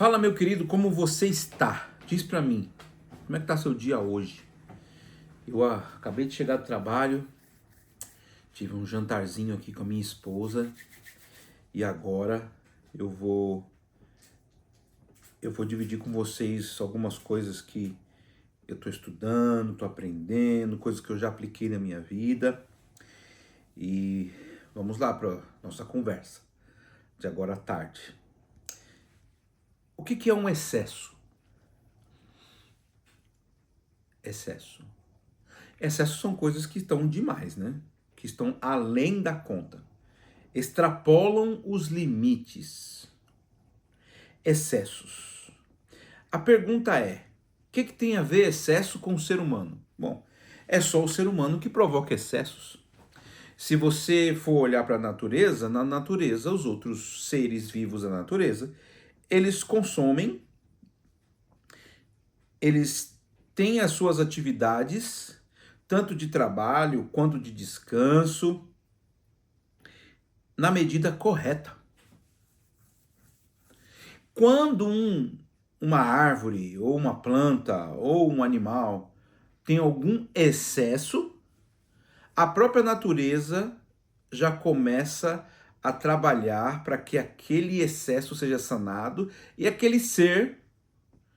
Fala, meu querido, como você está? Diz pra mim, como é que tá seu dia hoje? Eu acabei de chegar do trabalho, tive um jantarzinho aqui com a minha esposa e agora eu vou eu vou dividir com vocês algumas coisas que eu tô estudando, tô aprendendo, coisas que eu já apliquei na minha vida e vamos lá para nossa conversa de agora à tarde. O que é um excesso? Excesso. Excessos são coisas que estão demais, né? Que estão além da conta. Extrapolam os limites. Excessos. A pergunta é: o que tem a ver excesso com o ser humano? Bom, é só o ser humano que provoca excessos. Se você for olhar para a natureza, na natureza, os outros seres vivos da natureza, eles consomem, eles têm as suas atividades, tanto de trabalho quanto de descanso, na medida correta. Quando uma árvore, ou uma planta, ou um animal tem algum excesso, a própria natureza já começa a trabalhar para que aquele excesso seja sanado e aquele ser,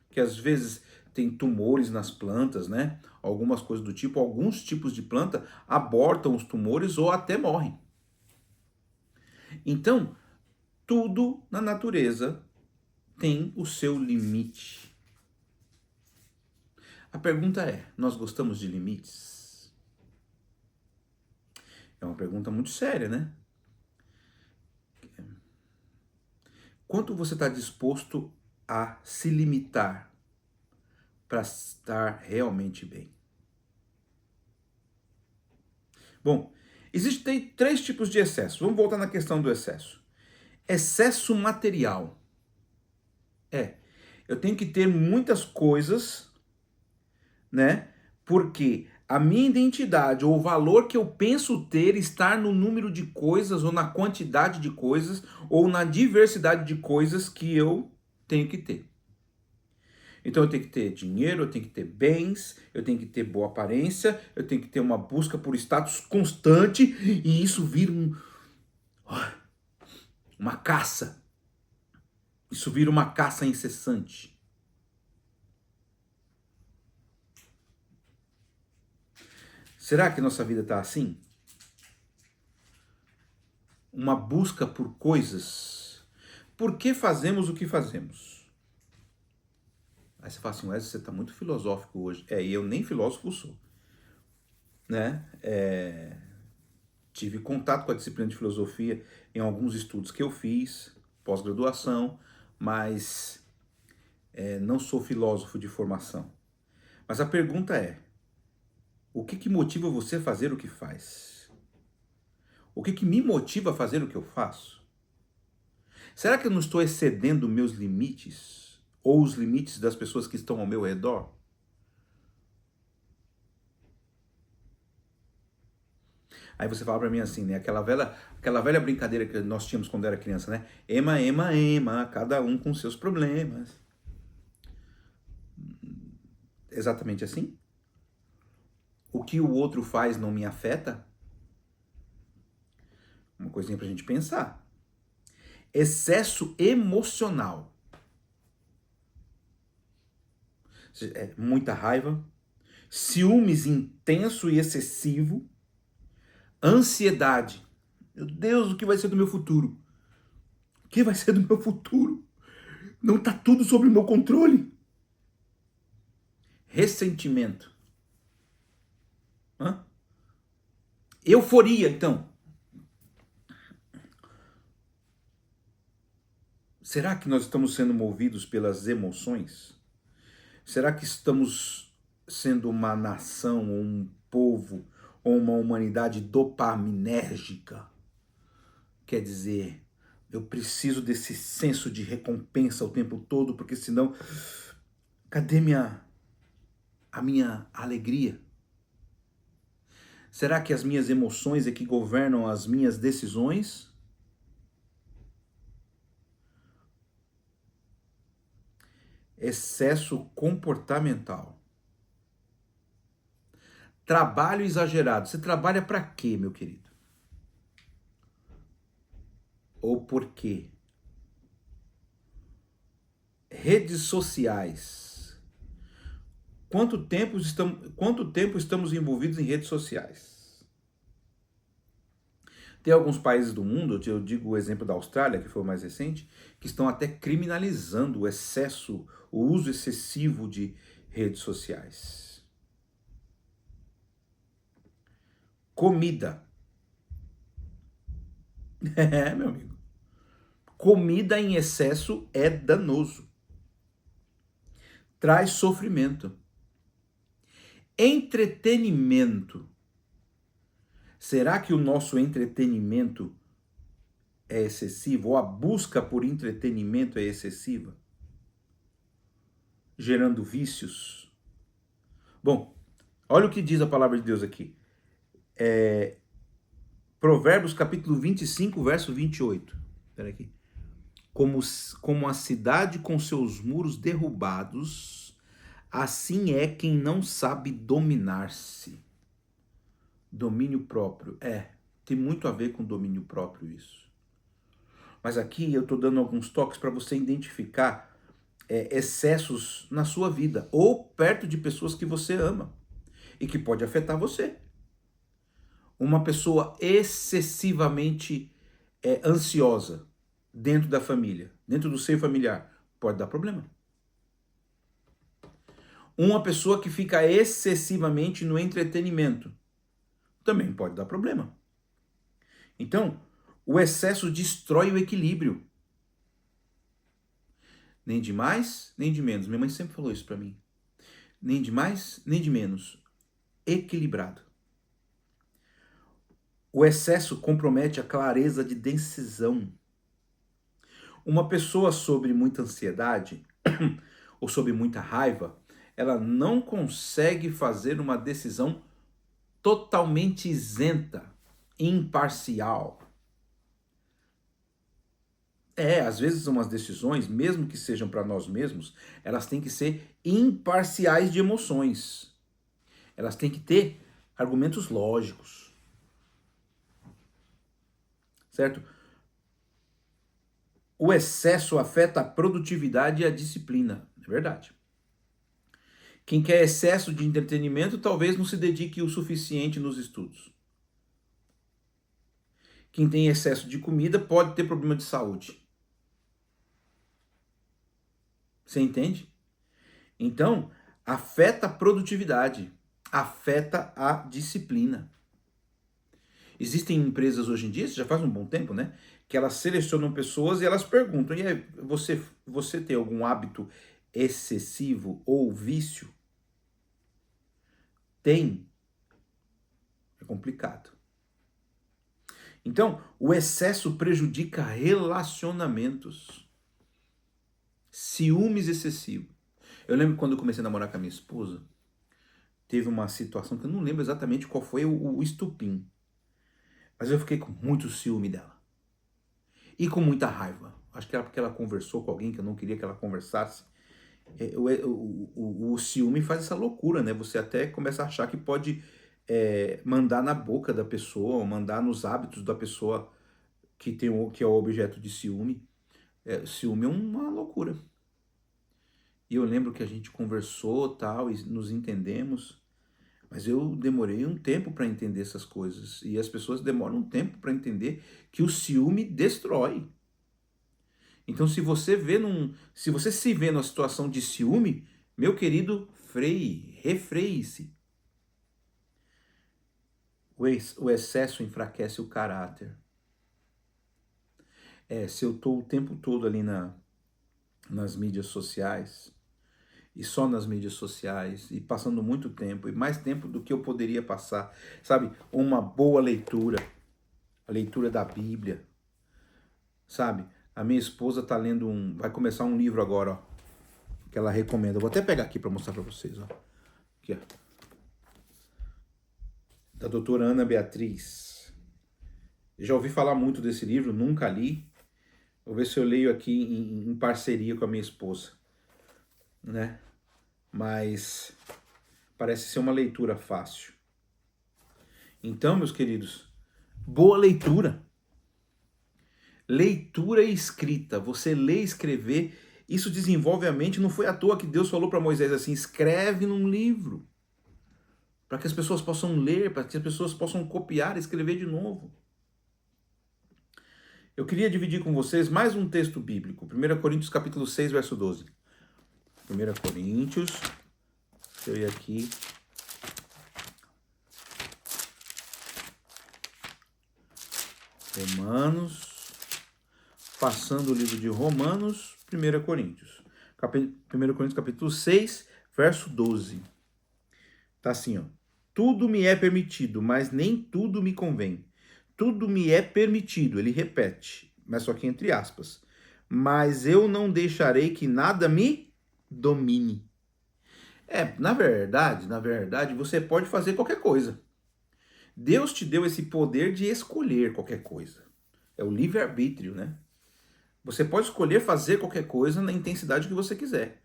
que às vezes tem tumores nas plantas, né? Algumas coisas do tipo, alguns tipos de planta abortam os tumores ou até morrem. Então, tudo na natureza tem o seu limite. A pergunta é: nós gostamos de limites? É uma pergunta muito séria, né? Quanto você está disposto a se limitar para estar realmente bem? Bom, existem três tipos de excesso. Vamos voltar na questão do excesso. Excesso material. Eu tenho que ter muitas coisas, né? Porque a minha identidade ou o valor que eu penso ter está no número de coisas ou na quantidade de coisas ou na diversidade de coisas que eu tenho que ter. Então eu tenho que ter dinheiro, eu tenho que ter bens, eu tenho que ter boa aparência, eu tenho que ter uma busca por status constante e isso vira uma caça. Isso vira uma caça incessante. Será que nossa vida está assim? Uma busca por coisas. Por que fazemos o que fazemos? Aí você fala assim, Wesley, você está muito filosófico hoje. E eu nem filósofo sou. Né? Tive contato com a disciplina de filosofia em alguns estudos que eu fiz, pós-graduação, mas não sou filósofo de formação. Mas a pergunta é, o que motiva você a fazer o que faz? O que me motiva a fazer o que eu faço? Será que eu não estou excedendo meus limites? Ou os limites das pessoas que estão ao meu redor? Aí você fala pra mim assim, né? Aquela velha brincadeira que nós tínhamos quando era criança, né? Ema, ema, ema, cada um com seus problemas. Exatamente assim? O que o outro faz não me afeta? Uma coisinha pra gente pensar. Excesso emocional. Muita raiva, ciúmes intenso e excessivo, ansiedade. Meu Deus, o que vai ser do meu futuro? O que vai ser do meu futuro? Não tá tudo sob o meu controle. Ressentimento. Hã? Euforia, então. Será que nós estamos sendo movidos pelas emoções? Será que estamos sendo uma nação, ou um povo, ou uma humanidade dopaminérgica? Quer dizer, eu preciso desse senso de recompensa o tempo todo, porque senão, cadê a minha alegria? Será que as minhas emoções é que governam as minhas decisões? excesso comportamental. Trabalho exagerado. Você trabalha para quê, meu querido? Ou por quê? Redes sociais. Quanto tempo estamos envolvidos em redes sociais? Tem alguns países do mundo, eu digo o exemplo da Austrália, que foi o mais recente, que estão até criminalizando o excesso, o uso excessivo de redes sociais. Comida. É, meu amigo. Comida em excesso é danoso. Traz sofrimento. Entretenimento. Será que o nosso entretenimento é excessivo? Ou a busca por entretenimento é excessiva? Gerando vícios? Bom, olha o que diz a palavra de Deus aqui. Provérbios capítulo 25, verso 28. Espera aqui. Como a cidade com seus muros derrubados, assim é quem não sabe dominar-se. Domínio próprio. Tem muito a ver com domínio próprio isso. Mas aqui eu estou dando alguns toques para você identificar excessos na sua vida ou perto de pessoas que você ama e que pode afetar você. Uma pessoa excessivamente ansiosa dentro da família, dentro do seio familiar, pode dar problema. Uma pessoa que fica excessivamente no entretenimento também pode dar problema. Então, o excesso destrói o equilíbrio. Nem de mais, nem de menos. Minha mãe sempre falou isso para mim. Nem de mais, nem de menos. Equilibrado. O excesso compromete a clareza de decisão. Uma pessoa sobre muita ansiedade ou sobre muita raiva, ela não consegue fazer uma decisão totalmente isenta, imparcial. Às vezes umas decisões, mesmo que sejam para nós mesmos, elas têm que ser imparciais de emoções. Elas têm que ter argumentos lógicos. Certo? O excesso afeta a produtividade e a disciplina. É verdade. Quem quer excesso de entretenimento talvez não se dedique o suficiente nos estudos. Quem tem excesso de comida pode ter problema de saúde. Você entende? Então, afeta a produtividade, afeta a disciplina. Existem empresas hoje em dia, isso já faz um bom tempo, né? Que elas selecionam pessoas e elas perguntam: e aí, você tem algum hábito excessivo ou vício? Tem. É complicado. Então, o excesso prejudica relacionamentos. Ciúmes excessivo. Eu lembro quando eu comecei a namorar com a minha esposa, teve uma situação que eu não lembro exatamente qual foi o estupim. Mas eu fiquei com muito ciúme dela. E com muita raiva. Acho que era porque ela conversou com alguém que eu não queria que ela conversasse. O ciúme faz essa loucura, né? Você até começa a achar que pode mandar na boca da pessoa, ou mandar nos hábitos da pessoa que é o objeto de ciúme. Ciúme é uma loucura. E eu lembro que a gente conversou tal, e nos entendemos, mas eu demorei um tempo para entender essas coisas. E as pessoas demoram um tempo para entender que o ciúme destrói. Então, se você se vê numa situação de ciúme, meu querido, refreie-se. O excesso enfraquece o caráter. Se eu estou o tempo todo ali nas mídias sociais, e só nas mídias sociais, e passando muito tempo, e mais tempo do que eu poderia passar, sabe? Uma boa leitura, a leitura da Bíblia, sabe? A minha esposa tá lendo vai começar um livro agora, ó, que ela recomenda. Eu vou até pegar aqui para mostrar para vocês, ó. Aqui, ó. Da doutora Ana Beatriz. Já ouvi falar muito desse livro, nunca li. Vou ver se eu leio aqui em parceria com a minha esposa. né? Mas parece ser uma leitura fácil. Então, meus queridos, boa leitura. Leitura e escrita. Você lê e escrever, isso desenvolve a mente. Não foi à toa que Deus falou para Moisés assim: escreve num livro, para que as pessoas possam ler, para que as pessoas possam copiar e escrever de novo. Eu queria dividir com vocês mais um texto bíblico. 1 Coríntios capítulo 6, verso 12. 1 Coríntios, deixa eu ir aqui. Romanos, passando o livro de Romanos, 1 Coríntios. 1 Coríntios capítulo 6, verso 12. Tá assim, ó. Tudo me é permitido, mas nem tudo me convém. Tudo me é permitido, ele repete, mas só que entre aspas. Mas eu não deixarei que nada me domine. Na verdade, você pode fazer qualquer coisa. Deus te deu esse poder de escolher qualquer coisa. É o livre-arbítrio, né? Você pode escolher fazer qualquer coisa na intensidade que você quiser.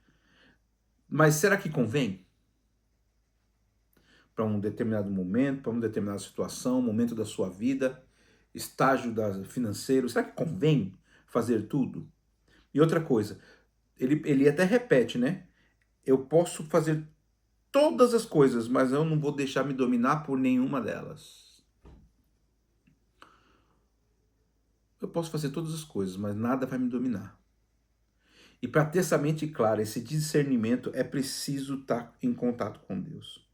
Mas será que convém? Para um determinado momento, para uma determinada situação, momento da sua vida, estágio financeiro, será que convém fazer tudo? E outra coisa, ele até repete, né? Eu posso fazer todas as coisas, mas eu não vou deixar me dominar por nenhuma delas. Eu posso fazer todas as coisas, mas nada vai me dominar. E para ter essa mente clara, esse discernimento, é preciso estar em contato com Deus.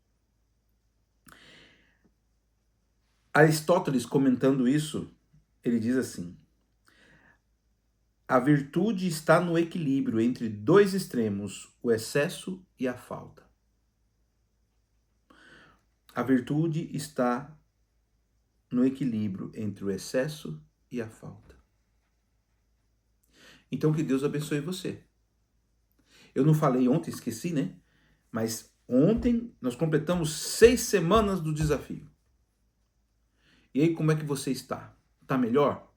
Aristóteles, comentando isso, ele diz assim: a virtude está no equilíbrio entre dois extremos, o excesso e a falta. A virtude está no equilíbrio entre o excesso e a falta. Então que Deus abençoe você. Eu não falei ontem, esqueci, né? Mas ontem nós completamos 6 semanas do desafio. E aí, como é que você está? Está melhor?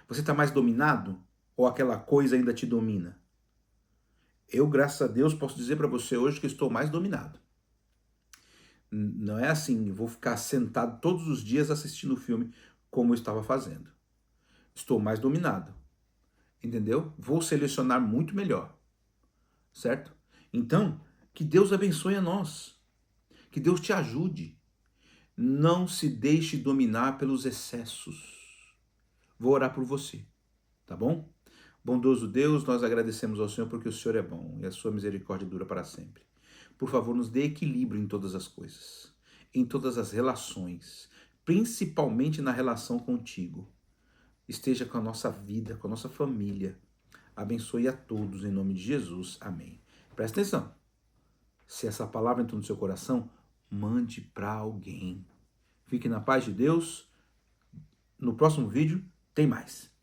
Você está mais dominado? Ou aquela coisa ainda te domina? Eu, graças a Deus, posso dizer para você hoje que estou mais dominado. Não é assim, vou ficar sentado todos os dias assistindo o filme como eu estava fazendo. Estou mais dominado. Entendeu? Vou selecionar muito melhor. Certo? Então, que Deus abençoe a nós. Que Deus te ajude. Não se deixe dominar pelos excessos. Vou orar por você, tá bom? Bondoso Deus, nós agradecemos ao Senhor porque o Senhor é bom e a sua misericórdia dura para sempre. Por favor, nos dê equilíbrio em todas as coisas, em todas as relações, principalmente na relação contigo. Esteja com a nossa vida, com a nossa família. Abençoe a todos em nome de Jesus. Amém. Presta atenção. Se essa palavra entrou no seu coração, mande para alguém. Fique na paz de Deus. No próximo vídeo tem mais.